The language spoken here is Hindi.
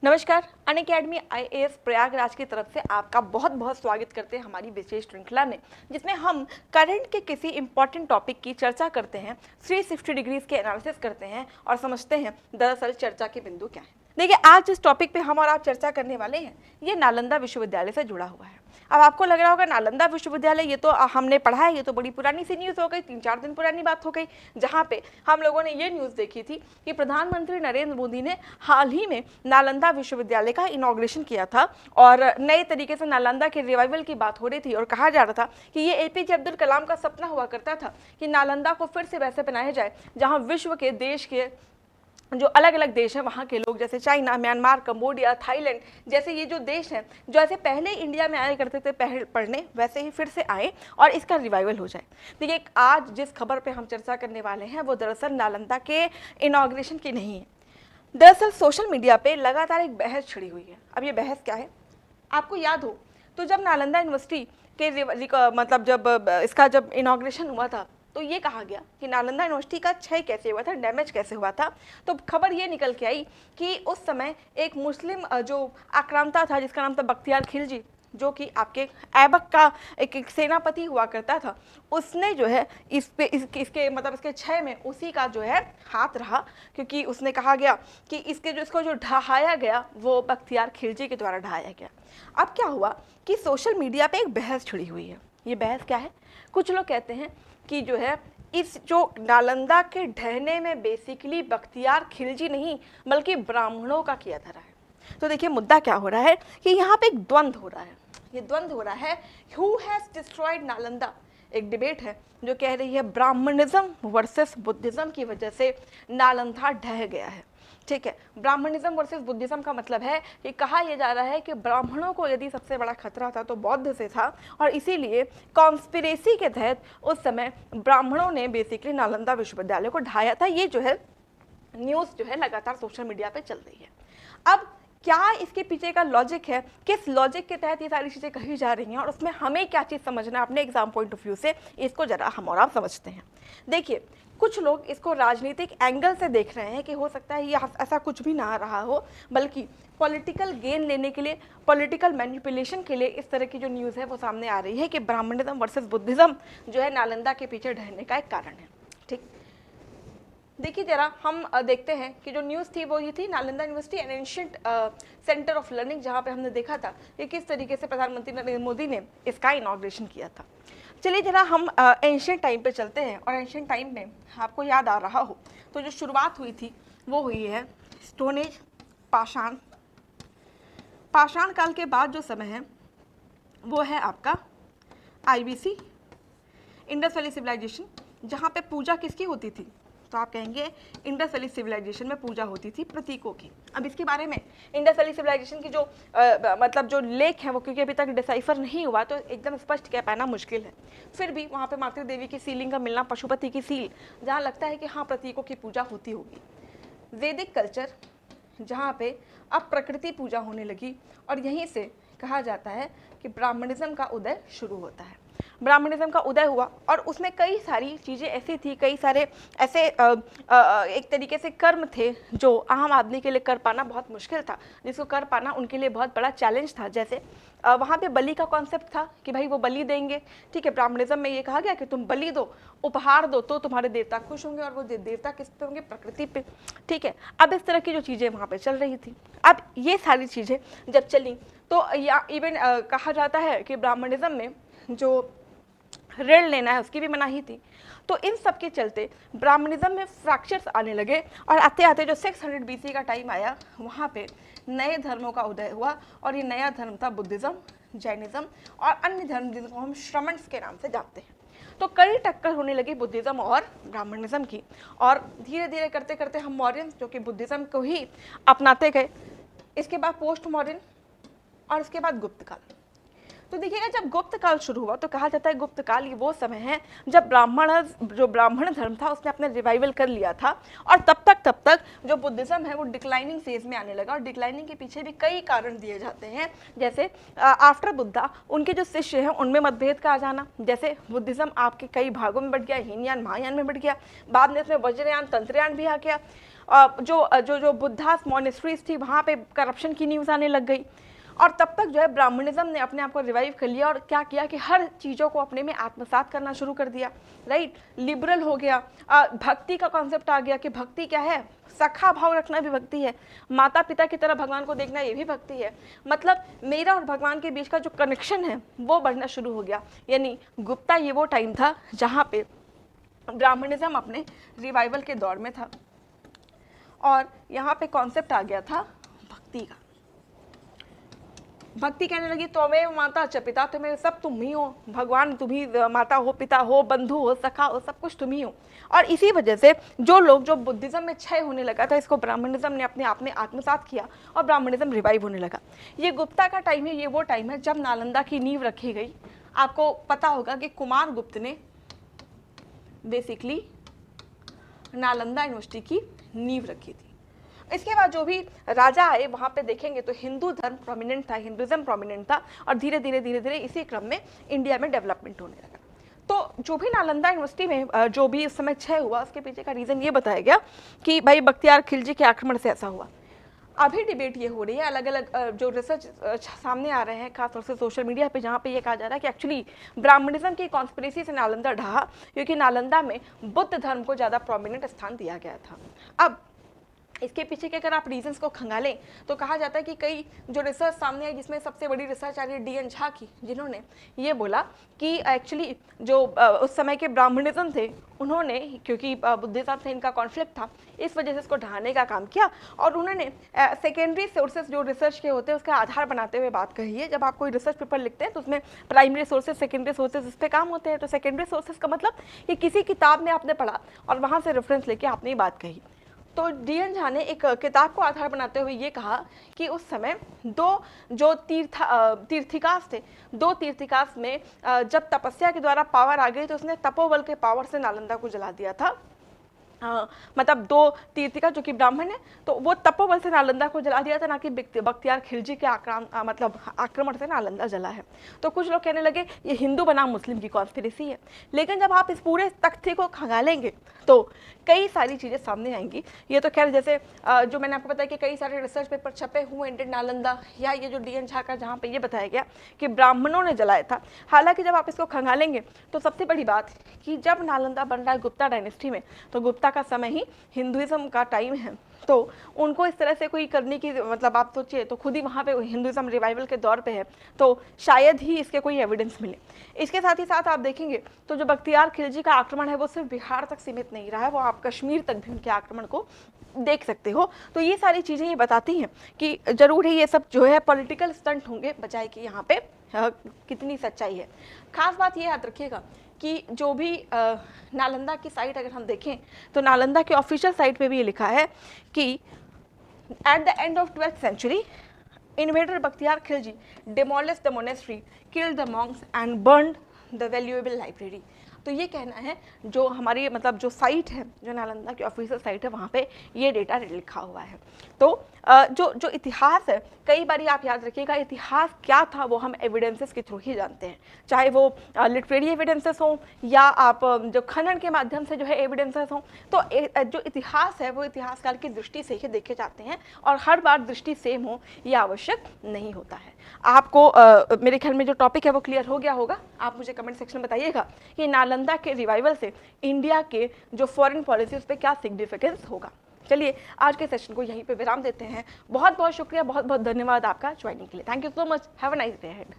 नमस्कार। अनअकैडमी आईएएस प्रयागराज की तरफ से आपका बहुत बहुत स्वागत करते हैं हमारी विशेष श्रृंखला में, जिसमें हम करंट के किसी इंपॉर्टेंट टॉपिक की चर्चा करते हैं, 360 डिग्रीज के एनालिसिस करते हैं और समझते हैं दरअसल चर्चा के बिंदु क्या है। देखिए, आज जिस टॉपिक पे हम और आप चर्चा करने वाले हैं ये नालंदा विश्वविद्यालय से जुड़ा हुआ है। अब आपको लग रहा होगा नालंदा विश्वविद्यालय, ये तो हमने पढ़ा है, ये तो बड़ी पुरानी सी न्यूज़ हो गई, 3-4 दिन पुरानी बात हो गई, जहाँ पे हम लोगों ने ये न्यूज़ देखी थी कि प्रधानमंत्री नरेंद्र मोदी ने हाल ही में नालंदा विश्वविद्यालय का इनॉग्रेशन किया था और नए तरीके से नालंदा के रिवाइवल की बात हो रही थी और कहा जा रहा था कि ये एपीजे अब्दुल कलाम का सपना हुआ करता था कि नालंदा को फिर से वैसे बनाया जाए जहाँ विश्व के देश के जो अलग अलग देश हैं वहाँ के लोग, जैसे चाइना, म्यांमार, कंबोडिया, थाईलैंड जैसे ये जो देश हैं, जो ऐसे पहले इंडिया में आया करते थे पढ़ने, वैसे ही फिर से आए और इसका रिवाइवल हो जाए। देखिए, आज जिस खबर पे हम चर्चा करने वाले हैं वो दरअसल नालंदा के इनॉग्रेशन की नहीं है। दरअसल सोशल मीडिया पे लगातार एक बहस छिड़ी हुई है। अब ये बहस क्या है, आपको याद हो तो जब नालंदा यूनिवर्सिटी के मतलब जब इसका जब इनॉग्रेशन हुआ था तो ये कहा गया कि नालंदा यूनिवर्सिटी का क्षय कैसे हुआ था, डैमेज कैसे हुआ था। तो खबर ये निकल के आई कि उस समय एक मुस्लिम जो आक्रांता था जिसका नाम था बख्तियार खिलजी, जो कि आपके ऐबक का एक सेनापति हुआ करता था, उसने जो है इसके क्षय में उसी का जो है हाथ रहा, क्योंकि उसने कहा गया कि इसको जो ढहाया गया वो बख्तियार खिलजी के द्वारा ढहाया गया। अब क्या हुआ कि सोशल मीडिया पे एक बहस छिड़ी हुई है। ये बहस क्या है, कुछ लोग कहते हैं कि जो है इस जो नालंदा के ढहने में बेसिकली बख्तियार खिलजी नहीं बल्कि ब्राह्मणों का किया धरा है। तो देखिए, मुद्दा क्या हो रहा है कि यहाँ पे एक द्वंद्व हो रहा है। ये द्वंद्व हो रहा है, हु हैज डिस्ट्रॉयड नालंदा। एक डिबेट है जो कह रही है ब्राह्मणिज्म वर्सेस बुद्धिज्म की वजह से नालंदा ढह गया है। ठीक है, ब्राह्मणिज्म वर्सेस बुद्धिज्म का मतलब है कि कहा यह जा रहा है कि ब्राह्मणों को यदि सबसे बड़ा खतरा था तो बौद्ध से था, और इसीलिए कॉन्स्पिरेसी के तहत उस समय ब्राह्मणों ने बेसिकली नालंदा विश्वविद्यालय को ढाया था। ये जो है न्यूज़ जो है लगातार सोशल मीडिया पे चल रही है। अब क्या इसके पीछे का लॉजिक है, किस लॉजिक के तहत ये सारी चीज़ें कही जा रही हैं और उसमें हमें क्या चीज़ समझना है अपने एग्जाम पॉइंट ऑफ व्यू से, इसको जरा हम और आप समझते हैं। देखिए, कुछ लोग इसको राजनीतिक एंगल से देख रहे हैं कि हो सकता है ये ऐसा कुछ भी ना रहा हो, बल्कि पॉलिटिकल गेन लेने के लिए, पॉलिटिकल मैनिपुलेशन के लिए इस तरह की जो न्यूज़ है वो सामने आ रही है कि ब्राह्मणिज्म वर्सेस बुद्धिज्म जो है नालंदा के पीछे ढहने का एक कारण है। ठीक, देखिए जरा हम देखते हैं कि जो न्यूज़ थी वो ये थी Nalanda university N ancient centre of learning, जहाँ पे हमने देखा था कि किस तरीके से प्रधानमंत्री नरेंद्र मोदी ने इसका इनॉग्रेशन किया था। चलिए जरा हम एंशिएंट टाइम पे चलते हैं, और एंशिएंट टाइम में आपको याद आ रहा हो तो जो शुरुआत हुई थी वो हुई है स्टोन एज, पाषाण काल के बाद जो समय है वो है आपका आईबीसी, इंडस वैली सिविलाइजेशन, जहाँ पे पूजा किसकी होती थी, तो आप कहेंगे इंडस वैली सिविलाइजेशन में पूजा होती थी प्रतीकों की। अब इसके बारे में इंडस वैली सिविलाइजेशन की जो मतलब जो लेख है वो क्योंकि अभी तक डिसाइफर नहीं हुआ तो एकदम स्पष्ट कह पाना मुश्किल है। फिर भी वहाँ पे मातृ देवी की सीलिंग का मिलना, पशुपति की सील, जहाँ लगता है कि हाँ प्रतीकों की पूजा होती होगी। वैदिक कल्चर, जहाँ पे अब प्रकृति पूजा होने लगी, और यहीं से कहा जाता है कि ब्राह्मणिज्म का उदय शुरू होता है। ब्राह्मणिज्म का उदय हुआ और उसमें कई सारी चीज़ें ऐसी थी, कई सारे ऐसे एक तरीके से कर्म थे जो आम आदमी के लिए कर पाना बहुत मुश्किल था, जिसको कर पाना उनके लिए बहुत बड़ा चैलेंज था। जैसे वहाँ पे बलि का कॉन्सेप्ट था कि भाई वो बलि देंगे। ठीक है, ब्राह्मणिज्म में ये कहा गया कि तुम बलि दो, उपहार दो, तो तुम्हारे देवता खुश होंगे, और वो देवता किस पे होंगे, प्रकृति पे। ठीक है, अब इस तरह की जो चीज़ें वहाँ पे चल रही थी, अब ये सारी चीज़ें जब चली तो या इवन कहा जाता है कि ब्राह्मणिज्म में जो ऋण लेना है उसकी भी मनाही थी। तो इन सब के चलते ब्राह्मणिज्म में फ्रैक्चर्स आने लगे, और आते आते जो 600 बीसी का टाइम आया वहाँ पे नए धर्मों का उदय हुआ, और ये नया धर्म था बुद्धिज़्म, जैनिज़्म और अन्य धर्म जिनको हम श्रमण्स के नाम से जानते हैं। तो कड़ी टक्कर होने लगी बुद्धिज़्म और ब्राह्मणिज्म की, और धीरे धीरे करते करते हम मॉडर्न जो कि बुद्धिज़्म को ही अपनाते गए। इसके बाद पोस्ट मॉडर्न, और इसके बाद गुप्त काल। तो देखिएगा, जब गुप्त काल शुरू हुआ तो कहा जाता है गुप्त काल ये वो समय है जब ब्राह्मण धर्म था उसने अपने रिवाइवल कर लिया था, और तब तक जो बुद्धिज्म है वो डिक्लाइनिंग फेज में आने लगा। और डिक्लाइनिंग के पीछे भी कई कारण दिए जाते हैं, जैसे आफ्टर बुद्धा उनके जो शिष्य हैं उनमें मतभेद का आ जाना, जैसे बुद्धिज्म आपके कई भागों में बढ़ गया, हीनयान महायान में बढ़ गया, बाद में इसमें वज्रयान तंत्रयान भी आ गया। जो बुद्धास मॉनेस्ट्रीज थी वहाँ पे करप्शन की न्यूज़ आने लग गई। और तब तक जो है ब्राह्मणिज्म ने अपने आप को रिवाइव कर लिया और क्या किया कि हर चीज़ों को अपने में आत्मसात करना शुरू कर दिया, राइट। लिबरल हो गया, भक्ति का कॉन्सेप्ट आ गया कि भक्ति क्या है, सखा भाव रखना भी भक्ति है, माता पिता की तरह भगवान को देखना ये भी भक्ति है। मतलब मेरा और भगवान के बीच का जो कनेक्शन है वो बढ़ना शुरू हो गया। यानी गुप्ता ये वो टाइम था जहाँ पे ब्राह्मणिज्म अपने रिवाइवल के दौर में था, और यहाँ पे कॉन्सेप्ट आ गया था भक्ति का। भक्ति कहने लगी त्वमेव माता च पिता, तुम्हें सब तुम ही हो, भगवान तुम ही माता हो, पिता हो, बंधु हो, सखा हो, सब कुछ तुम ही हो। और इसी वजह से जो बुद्धिज्म में क्षय होने लगा था, इसको ब्राह्मणिज्म ने अपने आप में आत्मसात किया और ब्राह्मणिज्म रिवाइव होने लगा। ये गुप्ता का टाइम है, ये वो टाइम है जब नालंदा की नींव रखी गई। आपको पता होगा कि कुमार गुप्त ने बेसिकली नालंदा यूनिवर्सिटी की नींव रखी थी। इसके बाद जो भी राजा आए वहाँ पे देखेंगे तो हिंदू धर्म प्रोमिनेंट था, हिंदुइज्म प्रोमिनेंट था, और धीरे धीरे इसी क्रम में इंडिया में डेवलपमेंट होने लगा। तो जो भी नालंदा यूनिवर्सिटी में जो भी इस समय क्षय हुआ उसके पीछे का रीज़न ये बताया गया कि भाई बख्तियार खिलजी के आक्रमण से ऐसा हुआ। अभी डिबेट ये हो रही है, अलग अलग जो रिसर्च सामने आ रहे हैं खासतौर से सोशल मीडिया पे, जहाँ पे ये कहा जा रहा है कि एक्चुअली ब्राह्मणिज्म की कॉन्स्पिरेसी से नालंदा ढहा, क्योंकि नालंदा में बुद्ध धर्म को ज़्यादा प्रोमिनेंट स्थान दिया गया था। अब इसके पीछे के अगर आप रीजंस को खंगालें तो कहा जाता है कि कई जो रिसर्च सामने आई, जिसमें सबसे बड़ी रिसर्च आ रही है DN झा की, जिन्होंने ये बोला कि एक्चुअली जो उस समय के ब्राह्मणिज्म थे उन्होंने, क्योंकि बुद्धिज्म से इनका कॉन्फ्लिक्ट था, इस वजह से इसको ढहाने का काम किया, और उन्होंने सेकेंडरी सोर्सेज जो रिसर्च के होते हैं उसका आधार बनाते हुए बात कही है। जब आप कोई रिसर्च पेपर लिखते हैं तो उसमें प्राइमरी सोर्सेज, सेकेंडरी सोर्सेज, इस पर काम होते हैं। तो सेकेंडरी सोर्सेज का मतलब ये किसी किताब में आपने पढ़ा और वहाँ से रेफरेंस लेके आपने ये बात कही। तो DN झा ने एक किताब को आधार बनाते हुए ये कहा कि उस समय दो जो तीर्थिकास थे, दो तीर्थिकास में जब तपस्या के द्वारा पावर आ गई तो उसने तपोबल के पावर से नालंदा को जला दिया था। मतलब दो तीर्थिका जो कि ब्राह्मण है, तो वो तपोबल से नालंदा को जला दिया था, ना कि बख्तियार खिलजी के आक्रमण से नालंदा जला है। तो कुछ लोग कहने लगे ये हिंदू बनाम मुस्लिम की कॉन्स्पिरेसी है, लेकिन जब आप इस पूरे तथ्य को खंगालेंगे तो कई सारी चीज़ें सामने आएंगी। ये तो खैर जैसे जो मैंने आपको बताया कि कई सारे रिसर्च पेपर छपे हुए इंडियन नालंदा, या ये जो DN झा का जहाँ पे ये बताया गया कि ब्राह्मणों ने जलाया था। हालांकि जब आप इसको खंगालेंगे तो सबसे बड़ी बात कि जब नालंदा बन रहा है गुप्ता डायनेस्टी में, तो गुप्ता का समय ही हिंदुइज्म का टाइम है, तो उनको इस तरह से कोई करने की, मतलब आप सोचिए तो खुद ही वहाँ पे हिंदुइज्म रिवाइवल के दौर पे है, तो शायद ही इसके कोई एविडेंस मिले। इसके साथ ही साथ आप देखेंगे तो जो बख्तियार खिलजी का आक्रमण है वो सिर्फ बिहार तक सीमित नहीं रहा है, वो आप कश्मीर तक भी उनके आक्रमण को देख सकते हो। तो ये सारी चीज़ें ये बताती हैं कि जरूर ही ये सब जो है पॉलिटिकल स्टंट होंगे, बजाय कि यहाँ पे कितनी सच्चाई है। खास बात ये याद रखिएगा कि जो भी नालंदा की साइट अगर हम देखें तो नालंदा के ऑफिशियल साइट पे भी ये लिखा है कि at the end of 12th century invader Bakhtiyar Khilji demolished the monastery, killed the monks and burned the valuable library। तो ये कहना है जो हमारी मतलब जो साइट है, जो नालंदा की ऑफिशियल साइट है, वहाँ पे ये डेटा लिखा हुआ है। तो जो इतिहास है, कई बार आप याद रखिएगा इतिहास क्या था वो हम एविडेंसेस के थ्रू ही जानते हैं, चाहे वो लिटरेरी एविडेंसेस हों या आप जो खनन के माध्यम से जो है एविडेंसेस हों। तो जो इतिहास है वो इतिहास काल की दृष्टि से ही देखे जाते हैं, और हर बार दृष्टि सेम हो ये आवश्यक नहीं होता है। आपको मेरे ख्याल में जो टॉपिक है वो क्लियर हो गया होगा। आप मुझे कमेंट सेक्शन में बताइएगा कि नालंदा के रिवाइवल से इंडिया के जो फॉरेन पॉलिसी उस पर क्या सिग्निफिकेंस होगा। चलिए आज के सेशन को यहीं पे विराम देते हैं। बहुत बहुत शुक्रिया, बहुत बहुत धन्यवाद आपका ज्वाइनिंग के लिए। Thank you so much, have a nice day ahead.